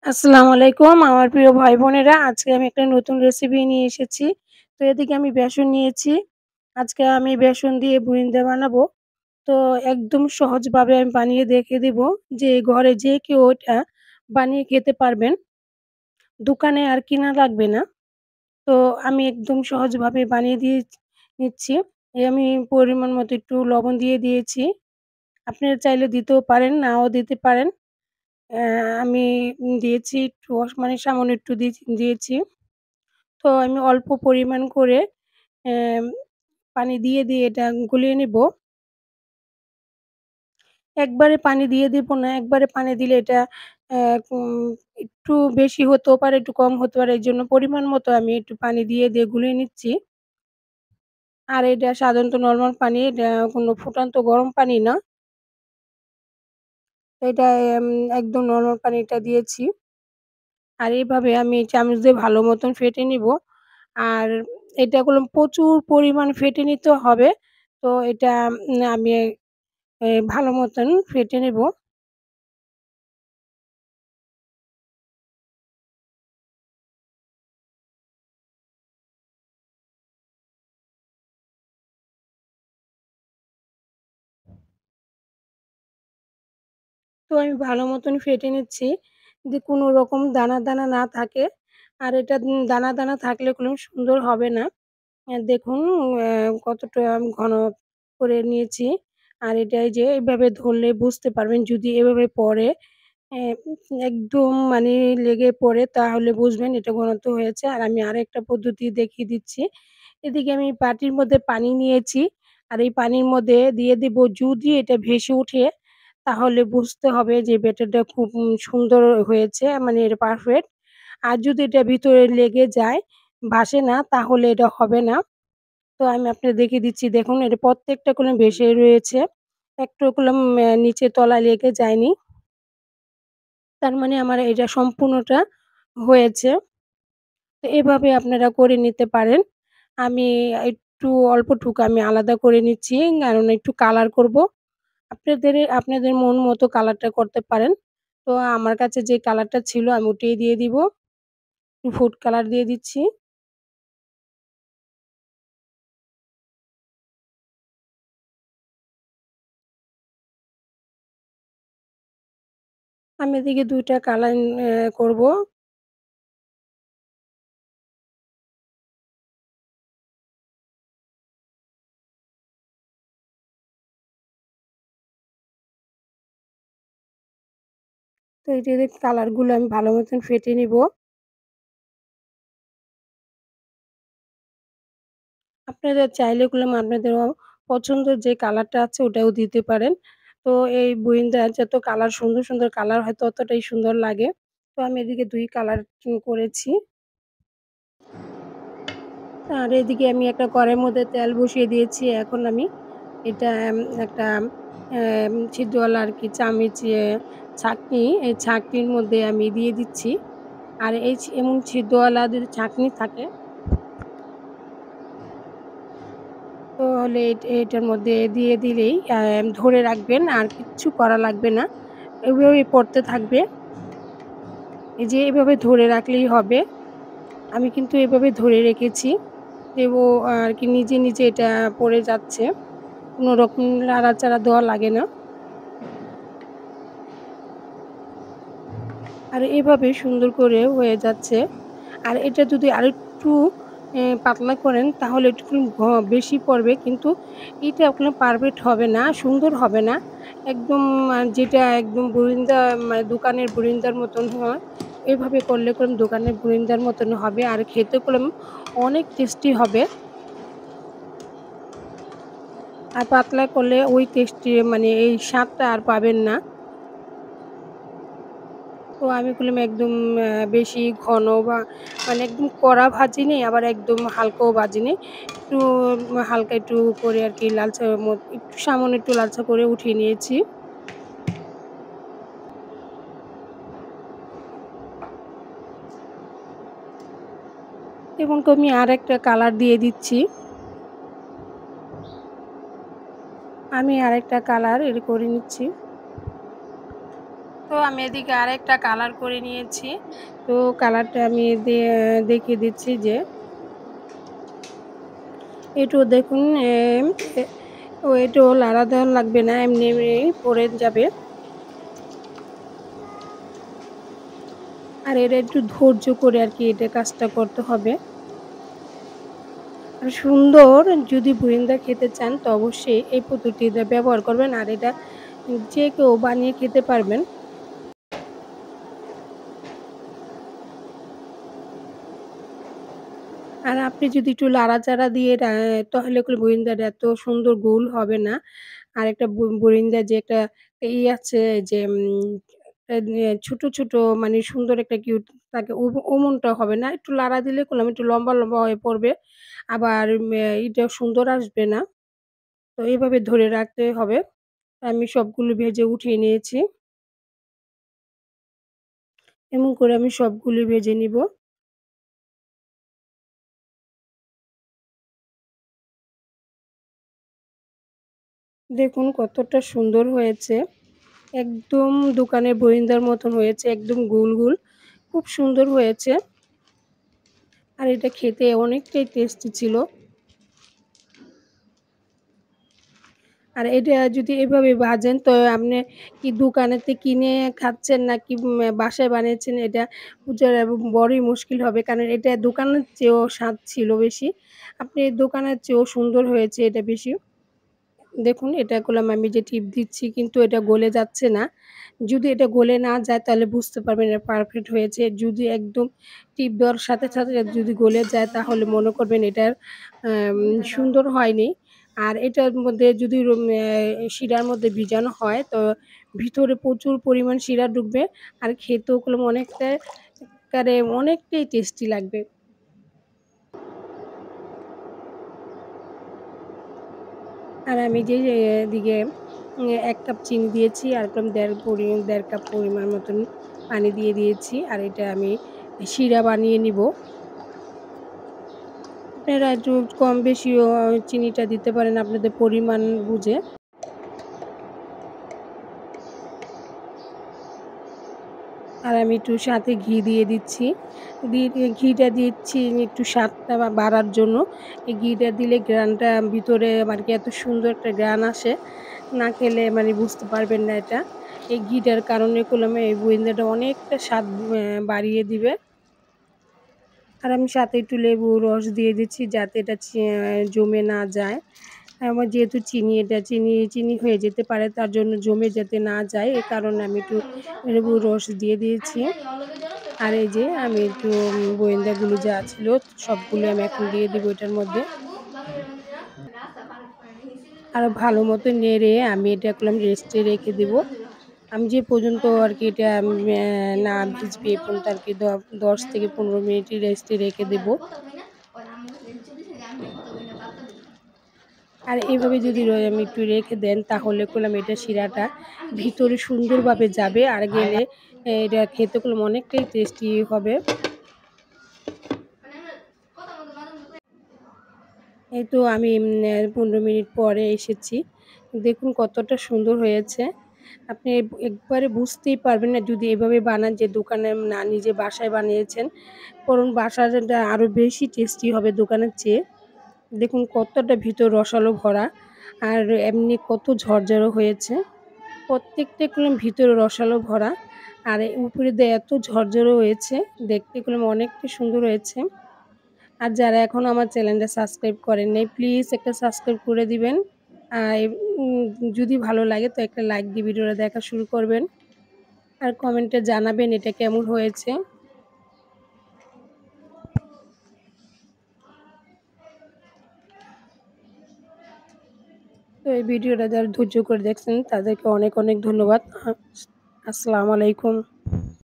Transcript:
আসসালামু আলাইকুম আমার প্রিয় ভাই-বোনেরা। আজকে আমি একটা নতুন রেসিপি নিয়ে এসেছি। তো এদিকে আমি বেসন নিয়েছি। আজকে আমি বেসন দিয়ে বুরিন্দা বানাবো। তো একদম সহজভাবে আমি বানিয়ে দেখিয়ে দিব যে ঘরে যে কেউ এটা বানিয়ে খেতে পারবেন। দোকানে আর কিনা লাগবে না। তো আমি একদম সহজভাবে বানিয়ে নিচ্ছি। আমি পরিমাণ মতো একটু লবণ দিয়ে দিয়েছি। আপনারা চাইলে দিতেও পারেন, নাও দিতে পারেন। অ্যা আমি দিয়েছি একটু মানে সামান্য একটু দিয়েছি। তো আমি অল্প পরিমাণ করে অ্যাম পানি দিয়ে এটা গুলিয়ে নিব। একবারে পানি দিয়ে দিব না। একবারে পানি দিলে এটা অ্যা উম একটু বেশি হতেও পারে, একটু কম হতে পারে। এজন্য পরিমাণ মতো আমি একটু পানি দিয়ে গুলিয়ে নিচ্ছি। আর এটা সাধারণত নরমাল পানি, এটা কোনো ফুটান্ত গরম পানি না। এটা একদম নরমাল পানিটা দিয়েছি। আর এভাবে আমি চামচ দিয়ে ভালো মতন ফেটে নিব। আর এটা করলাম প্রচুর পরিমাণ ফেটে নিতে হবে। তো এটা আমি ভালো মতন ফেটে নেব। তো আমি ভালো মতন ফেটে নিচ্ছি। যে কোনো রকম দানা না থাকে। আর এটা দানা থাকলে কোনো সুন্দর হবে না। দেখুন কতটা আমি ঘন করে নিয়েছি। আর এটা এই যে এভাবে ধরলে বুঝতে পারবেন যদি এভাবে পড়ে অ্যা একদম মানে লেগে পড়ে তাহলে বুঝবেন এটা ঘনত্ব হয়েছে। আর আমি আরেকটা পদ্ধতি দেখিয়ে দিচ্ছি। এদিকে আমি বাটির মধ্যে পানি নিয়েছি। আর এই পানির মধ্যে দিয়ে দিব, যদি এটা ভেসে উঠে তাহলে বুঝতে হবে যে ব্যাটারটা খুব সুন্দর হয়েছে, মানে এটা পারফেক্ট। আর যদি এটা ভিতরে লেগে যায়, ভাসে না তাহলে এটা হবে না। তো আমি আপনাদের দেখিয়ে দিচ্ছি, দেখুন এটা প্রত্যেকটা কলম ভেসে রয়েছে। একটাও কলম নিচে তলায় লেগে যায়নি। তার মানে আমার এটা সম্পূর্ণটা হয়েছে। তো এভাবে আপনারা করে নিতে পারেন। আমি একটু অল্পটুকু আমি আলাদা করে নিচ্ছি, কারণ একটু কালার করব। আপনাদের মন মতো কালারটা করতে পারেন। তো আমার কাছে যে কালারটা ছিল আমি ওটাই দিয়ে দিব। ফুড কালার দিয়ে দিচ্ছি। আমি এদিকে ২ টা কালার করব। তো এই যে কালারগুলো আমি ভালো মতন ফেটে নিব। আপনারা চাইলে এগুলো আপনাদের পছন্দের যে কালারটা আছে ওটাও দিতে পারেন। তো এই বুইন্দা যত কালার সুন্দর কালার হয় ততটাই সুন্দর লাগে। তো আমি এদিকে ২ কালার করেছি। আর এদিকে আমি একটা কড়াইয়ের মধ্যে তেল বসিয়ে দিয়েছি। এখন আমি এটা একটা ছিদ্রওয়ালা আরকি চামিচ ছাঁকনি, এই ছাঁকনির মধ্যে আমি দিয়ে দিচ্ছি। আর এই এমন ছিদ্রওয়ালা যদি ছাঁকনি থাকে তো হলে এটার মধ্যে দিয়ে দিলেই ধরে রাখবেন, আর কিচ্ছু করা লাগবে না। এভাবেই পড়তে থাকবে। এই যে এভাবে ধরে রাখলেই হবে। আমি কিন্তু এভাবে ধরে রেখেছি। ও আরকি নিজে এটা পড়ে যাচ্ছে। কোনো রকম নাড়াচাড়া দেওয়া লাগে না। আর এভাবে সুন্দর করে হয়ে যাচ্ছে। আর এটা যদি আরেকটু পাতলা করেন তাহলে একটুখানি বেশি পড়বে, কিন্তু এটা আপনার পারফেক্ট হবে না, সুন্দর হবে না। একদম যেটা একদম বুরিন্দা মানে দোকানের বুরিন্দার মতন হয়, এভাবে করলে দোকানের বুরিন্দার মতন হবে। আর খেতে অনেক টেস্টি হবে। আর পাতলা করলে ওই টেস্টি মানে এই স্বাদটা আর পাবেন না। তো আমি করলাম একদম বেশি ঘন বা মানে একদম কড়া ভাজিনি, আবার একদম হালকাও ভাজিনি। একটু হালকা একটু করে আরকি লালচা একটু সামান্য একটু লালচা করে উঠিয়ে নিয়েছি। এবং আমি আরেকটা কালার দিয়ে দিচ্ছি। আমি আরেকটা কালার করে নিচ্ছি। তো আমি এদিকে আরেকটা কালার করে নিয়েছি। তো কালারটা আমি দেখিয়ে দিচ্ছি যে একটু দেখুন এ একটু লাড়া দেওয়া লাগবে না, এমনি পড়ে যাবে। আর এটা একটু ধৈর্য করে আরকি এটা কাজটা করতে হবে। আর সুন্দর যদি বুরিন্দা খেতে চান তো অবশ্যই এই পদ্ধতিটা ব্যবহার করবেন। আর এটা যে কেউ বানিয়ে খেতে পারবেন। আর আপনি যদি একটু লাড়াচাড়া দিয়ে তাহলে করে বুরিন্দাটা এত সুন্দর গোল হবে না। আর একটা বরিন্দার যে একটা আছে যে ছোট, ছোট মানে সুন্দর একটা কিউট থাকে ওমনটা হবে না। একটু লাড়া দিলে করলাম একটু লম্বা, লম্বা হয়ে পড়বে। আবার ইটাও সুন্দর আসবে না। তো এভাবে ধরে রাখতে হবে। আমি সবগুলো ভেজে উঠিয়ে নিয়েছি। এমন করে আমি সবগুলো ভেজে নিব। দেখুন কতটা সুন্দর হয়েছে। একদম দোকানের বরিন্দার মতন হয়েছে। একদম গোল, গোল। খুব সুন্দর হয়েছে। আর এটা খেতে অনেকটাই টেস্টি ছিল। আর এটা যদি এভাবে ভাজেন তো আপনি কি দোকানেতে কিনে খাচ্ছেন নাকি বাসায় বানিয়েছেন এটা বুঝার বড়ই মুশকিল হবে। কারণ এটা দোকানের চেয়েও স্বাদ ছিল বেশি। আপনি দোকানের চেয়েও সুন্দর হয়েছে এটা বেশি। দেখুন এটা করলাম আমি যে টিপ দিচ্ছি কিন্তু এটা গলে যাচ্ছে না। যদি এটা গলে না যায় তাহলে বুঝতে পারবেন এটা পারফেক্ট হয়েছে। যদি একদম টিপ দেওয়ার সাথে, সাথে যদি গলে যায় তাহলে মনে করবেন এটার সুন্দর হয়নি। আর এটার মধ্যে যদি শিরার মধ্যে ভিজানো হয় তো ভিতরে প্রচুর পরিমাণ শিরা ঢুকবে। আর খেতেও করলাম অনেকটাই টেস্টি লাগবে। আর আমি যে এদিকে ১ কাপ চিনি দিয়েছি আর ১.৫ কাপ পরিমাণ মতন পানি দিয়ে দিয়েছি। আর এটা আমি শিরা বানিয়ে নিবো। আপনারা একটু কম বেশিও চিনিটা দিতে পারেন আপনাদের পরিমাণ বুঝে। আর আমি একটু সাথে ঘি দিয়ে দিচ্ছি। ঘিটা দিচ্ছি একটু স্বাদটা বাড়ার জন্য। এই ঘিটা দিলে ঘ্রাণটা ভিতরে আরকি এত সুন্দর একটা ঘ্রাণ আসে। না খেলে মানে বুঝতে পারবেন না এটা। এই ঘিটার কারণে করলাম এই গোয়েন্দাটা অনেকটা স্বাদ বাড়িয়ে দিবে। আর আমি সাথে একটু লেবুর রস দিয়ে দিচ্ছি যাতে এটা জমে না যায়। আমার যেহেতু চিনি হয়ে যেতে পারে তার জন্য জমে যাতে না যায় এ কারণে আমি একটু লেবুর রস দিয়ে দিয়েছি। আর এই যে আমি একটু গোয়েন্দাগুলো যা ছিল সবগুলো আমি এখন দিয়ে দিব এটার মধ্যে। আর ভালো মতো নেড়ে আমি এটা করলাম রেস্টে রেখে দিব। আমি যে পর্যন্ত আরকি এটা না ভিজবে এ পর্যন্ত আরকি ১০ থেকে ১৫ মিনিট রেস্টে রেখে দেব। আর এভাবে যদি আমি একটু রেখে দেন তাহলে করলাম এটা শিরাটা ভিতরে সুন্দরভাবে যাবে আর গেলে এটা খেতে করলাম অনেকটাই টেস্টি হবে। এই তো আমি ১৫ মিনিট পরে এসেছি। দেখুন কতটা সুন্দর হয়েছে। আপনি একবারে বুঝতেই পারবেন না যদি এভাবে বানান যে দোকানে না নিজে বাসায় বানিয়েছেন। বরং বাসারটা আরো বেশি টেস্টি হবে দোকানের চেয়ে। দেখুন কতটা ভিতর রসালো ভরা। আর এমনি কত ঝরঝরে হয়েছে। প্রত্যেকটা করলাম ভিতরে রসালো ভরা। আর উপরে দিয়ে এত ঝরঝরে হয়েছে, দেখতে করলাম অনেকটা সুন্দর হয়েছে। আর যারা এখনও আমার চ্যানেলটা সাবস্ক্রাইব করেন নাই, প্লিজ একটা সাবস্ক্রাইব করে দিবেন। আর উম যদি ভালো লাগে তো একটা লাইক দিয়ে ভিডিওটা দেখা শুরু করবেন। আর কমেন্টে জানাবেন এটা কেমন হয়েছে। তো এই ভিডিওটা যারা ধৈর্য করে দেখছেন তাদেরকে অনেক, অনেক ধন্যবাদ। আসসালামু আলাইকুম।